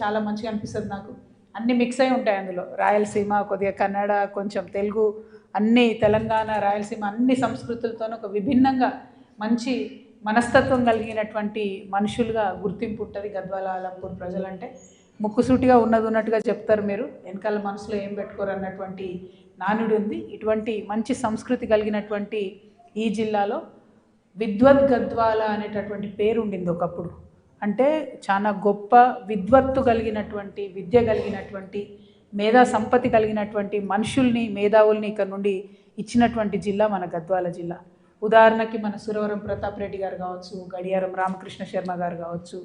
చాలా మంచిగా అనిపిస్తుంది నాకు. అన్నీ మిక్స్ అయి ఉంటాయి అందులో, రాయలసీమ, కొద్దిగా కన్నడ, కొంచెం తెలుగు, అన్నీ తెలంగాణ, రాయలసీమ అన్ని సంస్కృతులతోనూ ఒక విభిన్నంగా మంచి మనస్తత్వం కలిగినటువంటి మనుషులుగా గుర్తింపు ఉంటుంది గద్వాల ఆలంపూర్ ప్రజలంటే. ముక్కుసూటిగా ఉన్నట్టుగా చెప్తారు మీరు, వెనకాల మనసులో ఏం పెట్టుకోరు అన్నటువంటి నానుడు ఉంది. ఇటువంటి మంచి సంస్కృతి కలిగినటువంటి ఈ జిల్లాలో విద్వత్ గద్వాల అనేటటువంటి పేరు ఉండింది ఒకప్పుడు. అంటే చాలా గొప్ప విద్వత్తు కలిగినటువంటి, విద్య కలిగినటువంటి, మేధా సంపత్తి కలిగినటువంటి మనుషుల్ని, మేధావుల్ని ఇక్కడ నుండి ఇచ్చినటువంటి జిల్లా మన గద్వాల జిల్లా. ఉదాహరణకి మన సురవరం ప్రతాప్ రెడ్డి గారు కావచ్చు, గడియారం రామకృష్ణ శర్మ గారు కావచ్చు,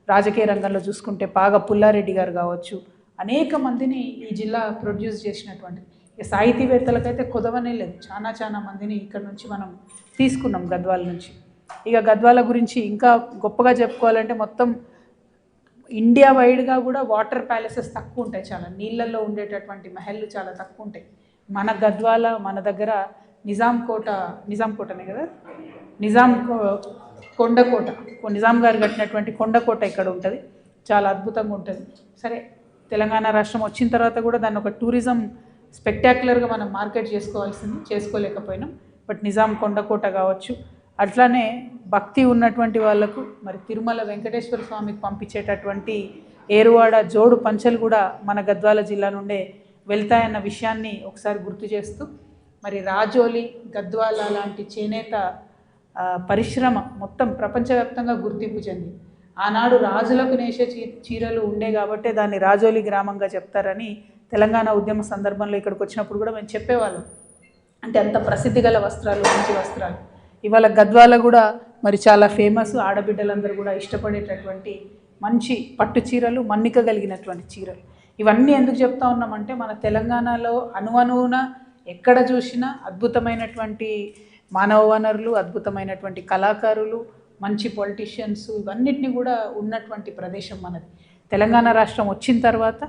రాజకీయ రంగంలో చూసుకుంటే పాగ పుల్లారెడ్డి గారు కావచ్చు, అనేక మందిని ఈ జిల్లా ప్రొడ్యూస్ చేసినటువంటి, సాహితీవేత్తలకైతే కొదవనే లేదు. చాలా మందిని ఇక్కడ నుంచి మనం తీసుకున్నాం గద్వాల నుంచి. ఇక గద్వాల గురించి ఇంకా గొప్పగా చెప్పుకోవాలంటే మొత్తం ఇండియా వైడ్గా కూడా వాటర్ ప్యాలెసెస్ తక్కువ ఉంటాయి, చాలా నీళ్ళల్లో ఉండేటటువంటి మహల్లు చాలా తక్కువ ఉంటాయి. మన గద్వాల, మన దగ్గర నిజాంకోటనే కదా, కొండకోట, నిజాం గారు కట్టినటువంటి కొండకోట ఇక్కడ ఉంటుంది, చాలా అద్భుతంగా ఉంటుంది. సరే, తెలంగాణ రాష్ట్రం వచ్చిన తర్వాత కూడా దాన్ని ఒక టూరిజం స్పెక్టాక్యులర్గా మనం మార్కెట్ చేసుకోలేకపోయినాం. బట్ నిజాం కొండకోట కావచ్చు, అట్లానే భక్తి ఉన్నటువంటి వాళ్లకు మరి తిరుమల వెంకటేశ్వర స్వామికి పంపించేటటువంటి ఏరువాడ జోడు పంచలు కూడా మన గద్వాల జిల్లా నుండే వెళ్తాయన్న విషయాన్ని ఒకసారి గుర్తు చేస్తూ, మరి రాజోలి, గద్వాల లాంటి చేనేత పరిశ్రమ మొత్తం ప్రపంచవ్యాప్తంగా గుర్తింపు చెంది, ఆనాడు రాజులకు నేసే చీరలు ఉండే కాబట్టే దాన్ని రాజోలి గ్రామంగా చెప్తారని తెలంగాణ ఉద్యమ సందర్భంలో ఇక్కడికి వచ్చినప్పుడు కూడా మేము చెప్పేవాళ్ళం. అంటే అంత ప్రసిద్ధి గల వస్త్రాలు, మంచి వస్త్రాలు. ఇవాళ గద్వాల కూడా మరి చాలా ఫేమస్, ఆడబిడ్డలందరూ కూడా ఇష్టపడేటటువంటి మంచి పట్టు చీరలు, మన్నిక కలిగినటువంటి చీరలు. ఇవన్నీ ఎందుకు చెప్తా ఉన్నామంటే మన తెలంగాణలో అణువణువున ఎక్కడ చూసినా అద్భుతమైనటువంటి మానవ వనరులు, అద్భుతమైనటువంటి కళాకారులు, మంచి పొలిటీషియన్స్, ఇవన్నిటిని కూడా ఉన్నటువంటి ప్రదేశం మనది. తెలంగాణ రాష్ట్రం వచ్చిన తర్వాత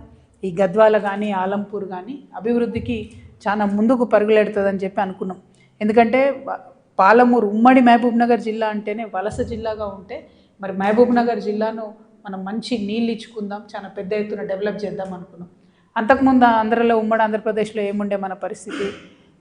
ఈ గద్వాల కానీ, ఆలంపూర్ కానీ అభివృద్ధికి చాలా ముందుకు పరుగులెడుతుందని చెప్పి అనుకున్నాం. ఎందుకంటే పాలమూరు, ఉమ్మడి మహబూబ్నగర్ జిల్లా అంటేనే వలస జిల్లాగా ఉంటే, మరి మహబూబ్నగర్ జిల్లాను మనం మంచి నీళ్ళు ఇచ్చుకుందాం, చాలా పెద్ద ఎత్తున డెవలప్ చేద్దాం అనుకున్నాం. అంతకుముందు ఆంధ్రలో, ఉమ్మడి ఆంధ్రప్రదేశ్లో ఏముండే మన పరిస్థితి,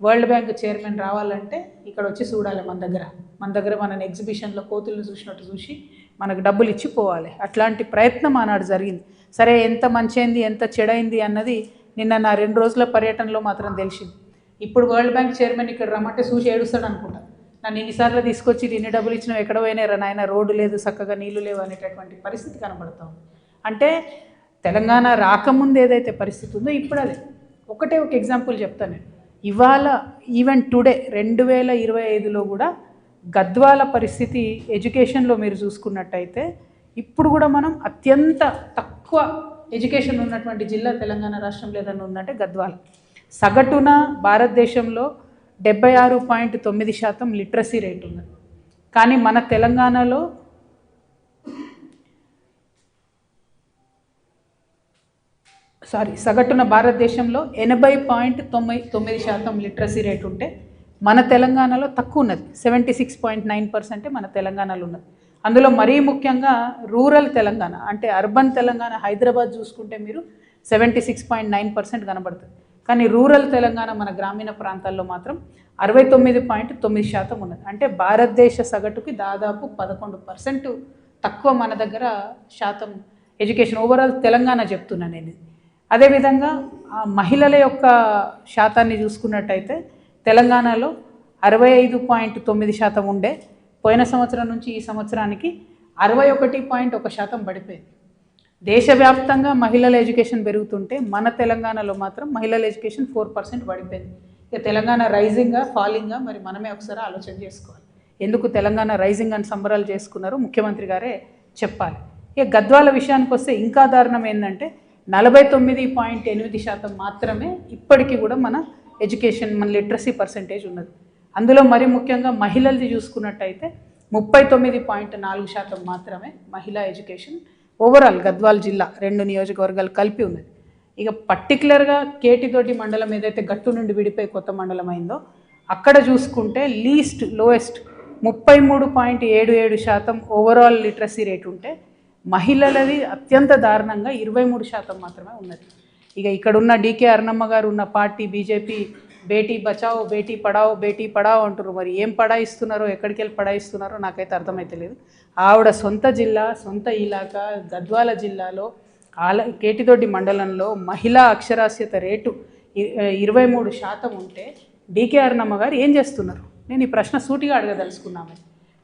వరల్డ్ బ్యాంక్ చైర్మన్ రావాలంటే ఇక్కడ వచ్చి చూడాలి, మన దగ్గర మనని ఎగ్జిబిషన్లో కోతులను చూసినట్టు చూసి మనకు డబ్బులు ఇచ్చి పోవాలి. అట్లాంటి ప్రయత్నం ఆనాడు జరిగింది. సరే, ఎంత మంచైంది ఎంత చెడైంది అన్నది నిన్న నా 2 రోజుల పర్యటనలో మాత్రం తెలిసింది. ఇప్పుడు వరల్డ్ బ్యాంక్ చైర్మన్ ఇక్కడ రమ్మంటే చూసి ఏడుస్తాడు అనుకుంటా. నన్ను ఇన్నిసార్లు తీసుకొచ్చి ఇన్ని డబ్బులు ఇచ్చినా ఎక్కడ పోయినా నాయన, రోడ్డు లేదు, చక్కగా నీళ్లు లేవు అనేటటువంటి పరిస్థితి కనబడుతుంది. అంటే తెలంగాణ రాకముందు ఏదైతే పరిస్థితి ఉందో ఇప్పుడు అదే. ఒక ఎగ్జాంపుల్ చెప్తాను నేను. ఇవాళ ఈవెన్ టుడే 2025లో కూడా గద్వాల పరిస్థితి ఎడ్యుకేషన్లో మీరు చూసుకున్నట్టయితే ఇప్పుడు కూడా మనం అత్యంత తక్కువ ఎడ్యుకేషన్ ఉన్నటువంటి జిల్లా తెలంగాణ రాష్ట్రంలో ఏదైనా ఉందంటే గద్వాల. సగటున భారతదేశంలో 76.9% లిటరసీ రేట్ ఉంది. కానీ మన తెలంగాణలో సగటున భారతదేశంలో 80.9% లిటరసీ రేట్ ఉంటే మన తెలంగాణలో తక్కువ ఉన్నది, 76.9% మన తెలంగాణలో ఉన్నది. అందులో మరీ ముఖ్యంగా రూరల్ తెలంగాణ అంటే అర్బన్ తెలంగాణ, హైదరాబాద్ చూసుకుంటే మీరు 76.9% కనబడుతుంది. కానీ రూరల్ తెలంగాణ, మన గ్రామీణ ప్రాంతాల్లో మాత్రం 69.9% ఉన్నది. అంటే భారతదేశ సగటుకి దాదాపు 11% తక్కువ మన దగ్గర శాతం ఎడ్యుకేషన్ ఓవరాల్ తెలంగాణ చెప్తున్నా నేను. అదేవిధంగా మహిళల యొక్క శాతాన్ని చూసుకున్నట్టయితే తెలంగాణలో 65.9% ఉండే, పోయిన సంవత్సరం నుంచి ఈ సంవత్సరానికి 61.1% పడిపోయింది. దేశవ్యాప్తంగా మహిళల ఎడ్యుకేషన్ పెరుగుతుంటే మన తెలంగాణలో మాత్రం మహిళల ఎడ్యుకేషన్ 4% పడిపోయింది. ఇక తెలంగాణ రైజింగా ఫాలింగా మరి మనమే ఒకసారి ఆలోచన చేసుకోవాలి. ఎందుకు తెలంగాణ రైజింగ్ అని సంబరాలు చేసుకున్నారో ముఖ్యమంత్రి గారే చెప్పాలి. ఇక గద్వాల విషయానికి వస్తే ఇంకా దారుణం ఏంటంటే 49.8% మాత్రమే ఇప్పటికీ కూడా మన ఎడ్యుకేషన్, మన లిటరసీ పర్సెంటేజ్ ఉన్నది. అందులో మరి ముఖ్యంగా మహిళలది చూసుకున్నట్టయితే 39.4% మాత్రమే మహిళా ఎడ్యుకేషన్ ఓవరాల్ గద్వాల్ జిల్లా 2 నియోజకవర్గాలు కలిపి ఉన్నది. ఇక పర్టికులర్గా కేటితోటి మండలం ఏదైతే గట్టు నుండి విడిపోయి కొత్త మండలం అయిందో అక్కడ చూసుకుంటే లోయెస్ట్ 33.77% ఓవరాల్ లిటరసీ రేట్ ఉంటే మహిళలది అత్యంత దారుణంగా 23% మాత్రమే ఉన్నది. ఇక ఇక్కడున్న డీకే అరుణమ్మ గారు ఉన్న పార్టీ బీజేపీ బేటీ బచావో బేటీ పడావో బేటీ పడావో అంటారు. మరి ఏం పడాయిస్తున్నారో ఎక్కడికి వెళ్ళి పడాయిస్తున్నారో నాకైతే అర్థమైతలేదు. ఆవిడ సొంత జిల్లా సొంత ఇలాకా గద్వాల జిల్లాలో కేటిదొడ్డి మండలంలో మహిళా అక్షరాస్యత రేటు 23% ఉంటే డీకే అరుణమ్మ గారు ఏం చేస్తున్నారు? నేను ఈ ప్రశ్న సూటిగా అడగదలుచుకున్నాను.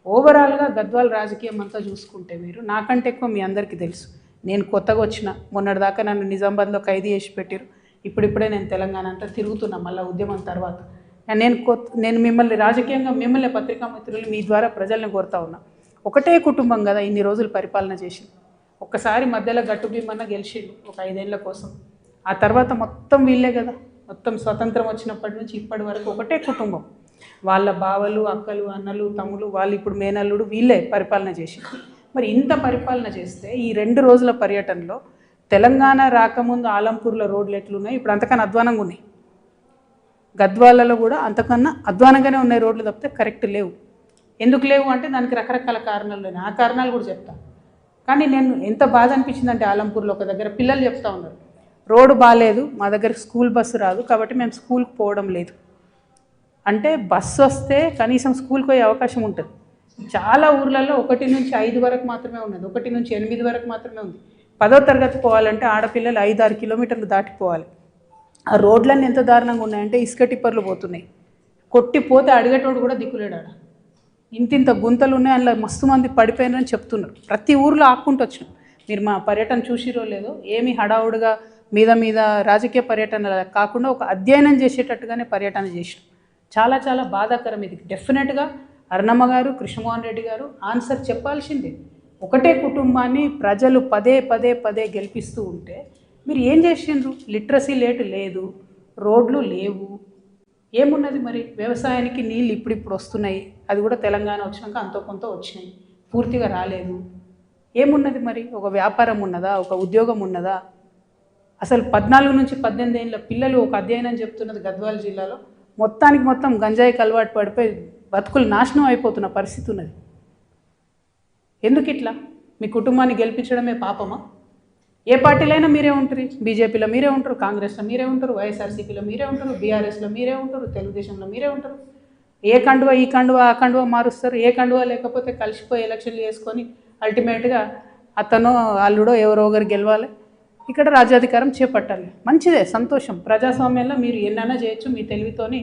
ఓవరాల్గా గద్వాల రాజకీయం అంతా చూసుకుంటే మీరు నాకంటే ఎక్కువ మీ అందరికీ తెలుసు. నేను కొత్తగా వచ్చిన మొన్నటిదాకా నన్ను నిజామాబాద్లో ఖైదీ చేసి పెట్టారు. ఇప్పుడిప్పుడే నేను తెలంగాణ అంతా తిరుగుతున్నా మళ్ళీ ఉద్యమం తర్వాత. నేను మిమ్మల్ని రాజకీయంగా మిమ్మల్ని పత్రికా మిత్రులు మీ ద్వారా ప్రజల్ని కోరుతా ఉన్నా. ఒకటే కుటుంబం కదా ఇన్ని రోజులు పరిపాలన చేసి, ఒక్కసారి మధ్యలో గట్టు భీమన్న గెలిచిండు ఒక 5 ఏళ్ల కోసం. ఆ తర్వాత మొత్తం వీళ్ళే కదా, మొత్తం స్వతంత్రం వచ్చినప్పటి నుంచి ఇప్పటి వరకు ఒకటే కుటుంబం. వాళ్ళ బావలు అక్కలు అన్నలు తమ్ములు వాళ్ళు ఇప్పుడు మేనల్లుడు వీళ్ళే పరిపాలన చేసి. మరి ఇంత పరిపాలన చేస్తే ఈ 2 రోజుల పర్యటనలో తెలంగాణ రాకముందు ఆలంపూర్లో రోడ్లు ఎట్లున్నాయి, ఇప్పుడు అంతకన్నా అధ్వానంగా ఉన్నాయి. గద్వాలలో కూడా అంతకన్నా అధ్వానంగానే ఉన్నాయి రోడ్లు తప్పితే కరెక్ట్ లేవు. ఎందుకు లేవు అంటే దానికి రకరకాల కారణాలు ఉన్నాయి. ఆ కారణాలు కూడా చెప్తా. కానీ నేను ఎంత బాధ అనిపించిందంటే ఆలంపూర్లో ఒక దగ్గర పిల్లలు చెప్తా ఉన్నారు, రోడ్డు బాగాలేదు, మా దగ్గర స్కూల్ బస్సు రాదు కాబట్టి మేము స్కూల్కి పోవడం లేదు. అంటే బస్సు వస్తే కనీసం స్కూల్కి పోయే అవకాశం ఉంటుంది. చాలా ఊర్లలో 1 నుంచి 5 వరకు మాత్రమే ఉన్నది, 1 నుంచి 8 వరకు మాత్రమే ఉంది. 10వ తరగతి పోవాలంటే ఆడపిల్లలు 5-6 కిలోమీటర్లు దాటిపోవాలి. ఆ రోడ్లన్నీ ఎంత దారుణంగా ఉన్నాయంటే ఇసుక టిప్పర్లు పోతున్నాయి. కొట్టిపోతే అడిగేటోడు కూడా దిక్కులేడు. ఆడ ఇంతింత గుంతలు ఉన్నాయి, అందులో మస్తు మంది పడిపోయినారని చెప్తున్నారు. ప్రతి ఊర్లో ఆక్కుంటూ వచ్చినాం. మీరు మా పర్యటన చూసిరో లేదో, ఏమి హడావుడిగా మీద రాజకీయ పర్యటన కాకుండా ఒక అధ్యయనం చేసేటట్టుగానే పర్యటన చేసినాం. చాలా చాలా బాధాకరం ఇది. డెఫినెట్గా అరుణమ్మ గారు కృష్ణమోహన్ రెడ్డి గారు ఆన్సర్ చెప్పాల్సిందే. ఒకటే కుటుంబాన్ని ప్రజలు పదే గెలిపిస్తూ ఉంటే మీరు ఏం చేసిండ్రు? లిటరసీ రేటు లేదు, రోడ్లు లేవు, ఏమున్నది మరి? వ్యవసాయానికి నీళ్ళు ఇప్పుడు వస్తున్నాయి, అది కూడా తెలంగాణ వచ్చినాక అంతో కొంత వచ్చినాయి, పూర్తిగా రాలేదు. ఏమున్నది మరి? ఒక వ్యాపారం ఉన్నదా? ఒక ఉద్యోగం ఉన్నదా? అసలు 14 నుంచి 18 ఏళ్ళ పిల్లలు ఒక అధ్యయనం చెప్తున్నది గద్వాల జిల్లాలో మొత్తం గంజాయికి అలవాటు పడిపోయి బతుకులు నాశనం అయిపోతున్న పరిస్థితి ఉన్నది. ఎందుకు ఇట్లా? మీ కుటుంబాన్ని గెలిపించడమే పాపమా? ఏ పార్టీలైనా మీరే ఉంటారు. బీజేపీలో మీరే ఉంటారు, కాంగ్రెస్లో మీరే ఉంటారు, వైఎస్ఆర్సీపీలో మీరే ఉంటారు, బీఆర్ఎస్లో మీరే ఉంటారు, తెలుగుదేశంలో మీరే ఉంటారు. ఏ కండువా ఈ కండువా ఆ కండువా మారుస్తారు. ఏ కండువా లేకపోతే కలిసిపోయి ఎలక్షన్లు చేసుకొని అల్టిమేట్గా అతనో అల్లుడో ఎవరో ఒకరు గెలవాలి, ఇక్కడ రాజ్యాధికారం చేపట్టాలి. మంచిదే, సంతోషం. ప్రజాస్వామ్యంలో మీరు ఎన్నైనా చేయొచ్చు మీ తెలివితోని.